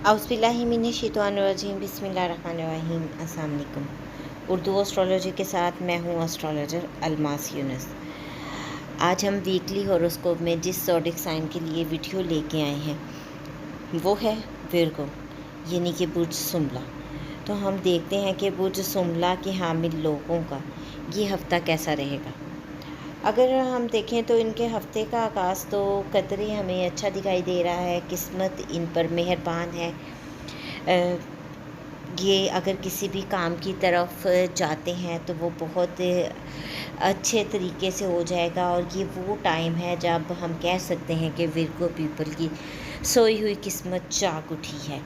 औज़ुबिल्लाहिमिनश्शैतानिर्रजीम बिस्मिल्लाहिर्रहमानिर्रहीम। अस्सलाम वालेकुम। उर्दू एस्ट्रोलॉजी के साथ मैं हूँ एस्ट्रोलॉजर अलमास यूनुस। आज हम वीकली हॉरोस्कोप में जिस ज़ोडिक साइन के लिए वीडियो लेके आए हैं वो है विर्गो, यानी कि बुर्ज सुमला। तो हम देखते हैं कि बुर्ज सुमला के हामिल लोगों का ये हफ़्ता कैसा रहेगा। अगर हम देखें तो इनके हफ़्ते का आगाज़ तो कतई हमें अच्छा दिखाई दे रहा है। किस्मत इन पर मेहरबान है। ये अगर किसी भी काम की तरफ जाते हैं तो वो बहुत अच्छे तरीके से हो जाएगा, और ये वो टाइम है जब हम कह सकते हैं कि विर्गो पीपल की सोई हुई किस्मत जाग उठी है।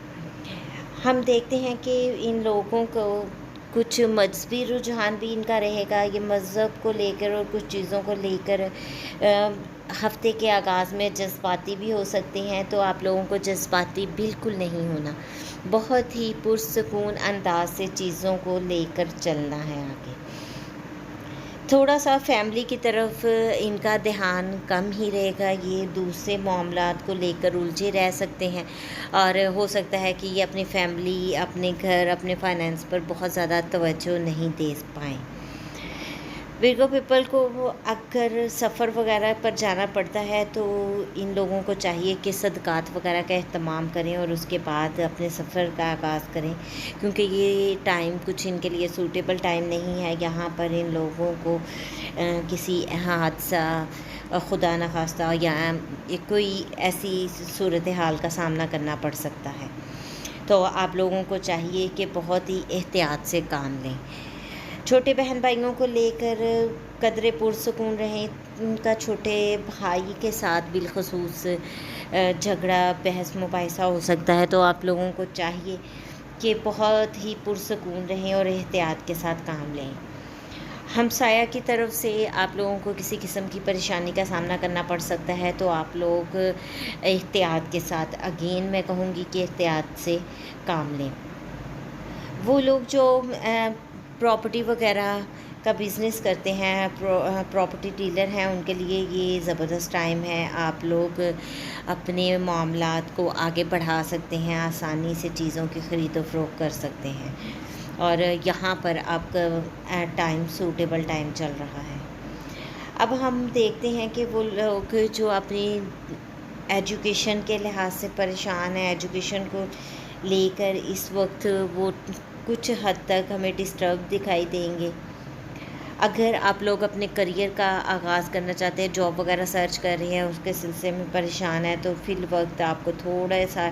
हम देखते हैं कि इन लोगों को कुछ मजहबी रुझान भी इनका रहेगा। ये मज़हब को लेकर और कुछ चीज़ों को लेकर हफ़्ते के आगाज़ में जज्बाती भी हो सकते हैं। तो आप लोगों को जज्बाती बिल्कुल नहीं होना, बहुत ही पुरसकून अंदाज से चीज़ों को लेकर चलना है आगे। थोड़ा सा फैमिली की तरफ इनका ध्यान कम ही रहेगा। ये दूसरे मामलात को लेकर उलझे रह सकते हैं, और हो सकता है कि ये अपनी फैमिली, अपने घर, अपने फाइनेंस पर बहुत ज़्यादा तवज्जो नहीं दे पाएँ। विर्गो पीपल को अगर सफ़र वगैरह पर जाना पड़ता है तो इन लोगों को चाहिए कि सदक़ात वगैरह का एहतमाम करें और उसके बाद अपने सफ़र का आगाज़ करें, क्योंकि ये टाइम कुछ इनके लिए सूटेबल टाइम नहीं है। यहाँ पर इन लोगों को किसी हादसा, खुदा न खास्ता, या कोई ऐसी सूरत हाल का सामना करना पड़ सकता है। तो आप लोगों को चाहिए कि बहुत ही एहतियात से काम लें। छोटे बहन भाइयों को लेकर कदरे पुरसकून रहें। उनका छोटे भाई के साथ बिलखसूस झगड़ा, बहस मुबाहिसा हो सकता है। तो आप लोगों को चाहिए कि बहुत ही पुरसकून रहें और एहतियात के साथ काम लें। हमसाया की तरफ से आप लोगों को किसी किस्म की परेशानी का सामना करना पड़ सकता है। तो आप लोग एहतियात के साथ, अगेन मैं कहूँगी कि एहतियात से काम लें। वो लोग जो प्रॉपर्टी वगैरह का बिज़नेस करते हैं, प्रॉपर्टी डीलर हैं, उनके लिए ये ज़बरदस्त टाइम है। आप लोग अपने मामलात को आगे बढ़ा सकते हैं, आसानी से चीज़ों की ख़रीदो फ़रोख्त कर सकते हैं, और यहाँ पर आपका टाइम सूटेबल टाइम चल रहा है। अब हम देखते हैं कि वो लोग जो अपनी एजुकेशन के लिहाज से परेशान हैं, एजुकेशन को लेकर इस वक्त वो कुछ हद तक हमें डिस्टर्ब दिखाई देंगे। अगर आप लोग अपने करियर का आगाज़ करना चाहते हैं, जॉब वगैरह सर्च कर रहे हैं, उसके सिलसिले में परेशान है, तो फिल वक्त आपको थोड़ा सा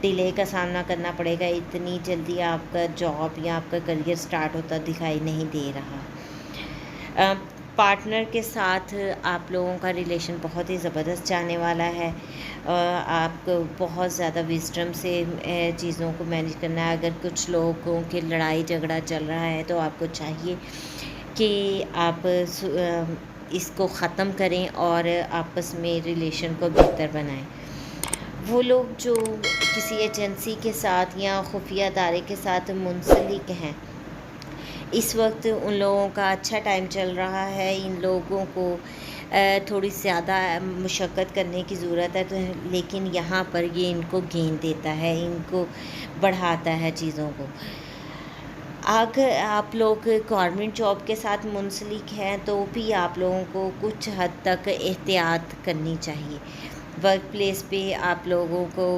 डिले का सामना करना पड़ेगा। इतनी जल्दी आपका जॉब या आपका करियर स्टार्ट होता दिखाई नहीं दे रहा। पार्टनर के साथ आप लोगों का रिलेशन बहुत ही ज़बरदस्त जाने वाला है। आप बहुत ज़्यादा विज़डम से चीज़ों को मैनेज करना है। अगर कुछ लोगों की लड़ाई झगड़ा चल रहा है तो आपको चाहिए कि आप इसको ख़त्म करें और आपस में रिलेशन को बेहतर बनाएं। वो लोग जो किसी एजेंसी के साथ या खुफिया अदारे के साथ मुंसलिक हैं, इस वक्त उन लोगों का अच्छा टाइम चल रहा है। इन लोगों को थोड़ी ज़्यादा मुशक्क़त करने की ज़रूरत है, तो लेकिन यहाँ पर ये इनको गेन देता है, इनको बढ़ाता है चीज़ों को। अगर आप लोग गवर्नमेंट जॉब के साथ मुंसलिक हैं तो भी आप लोगों को कुछ हद तक एहतियात करनी चाहिए। वर्क प्लेस पे आप लोगों को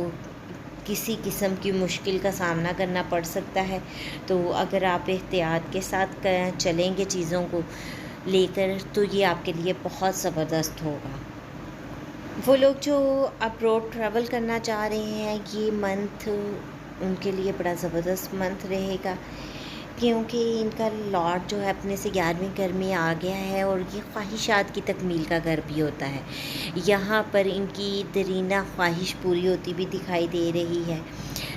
किसी किस्म की मुश्किल का सामना करना पड़ सकता है। तो अगर आप एहतियात के साथ चलेंगे चीज़ों को लेकर तो ये आपके लिए बहुत ज़बरदस्त होगा। वो लोग जो अब्रॉड ट्रैवल करना चाह रहे हैं, ये मंथ उनके लिए बड़ा ज़बरदस्त मंथ रहेगा, क्योंकि इनका लॉर्ड जो है अपने से 11वें घर में आ गया है, और ये ख्वाहिशात की तकमील का घर भी होता है। यहाँ पर इनकी दरीना ख्वाहिश पूरी होती भी दिखाई दे रही है।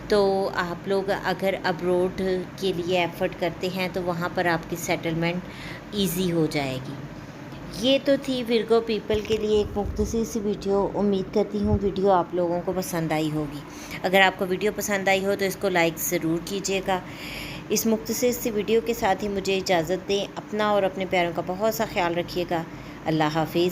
तो आप लोग अगर अब्रॉड के लिए एफ़र्ट करते हैं तो वहाँ पर आपकी सेटलमेंट ईज़ी हो जाएगी। ये तो थी विर्गो पीपल के लिए एक मुख्तसर सी वीडियो। उम्मीद करती हूँ वीडियो आप लोगों को पसंद आई होगी। अगर आपको वीडियो पसंद आई हो तो इसको लाइक ज़रूर कीजिएगा। इस मुख्तसर सी वीडियो के साथ ही मुझे इजाज़त दें। अपना और अपने प्यारों का बहुत सा ख्याल रखिएगा। अल्लाह हाफ़िज़।